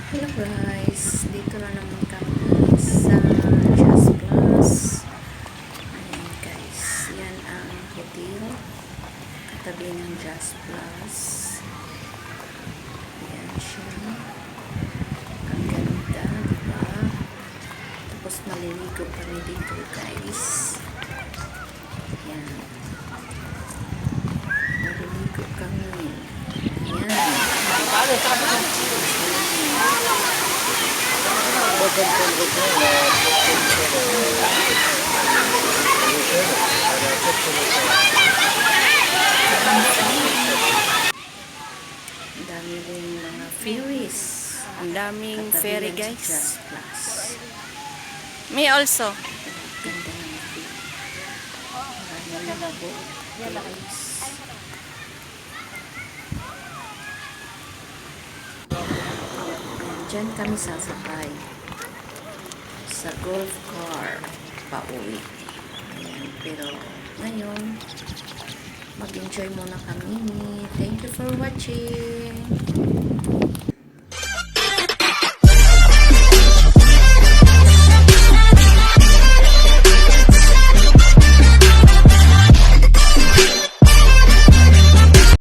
Hello guys, dito na naman kami sa Just Plus. Ayan guys, yan ang hotel katabi ng Just Plus. Ayan siya, ang ganda, diba? Tapos maliligo kami dito guys. Ayan, maliligo kami. Ayan. Ang dami rin mga ferries. Ang daming Katabi ferry yan sa guys. Just Plus. Me also. Ganda ng view. Maraming mga boat guys. Ayan, dyan kami sasakay sa golf car pauwi. Ayan, pero ngayon mag-enjoy muna kami. Thank you for watching.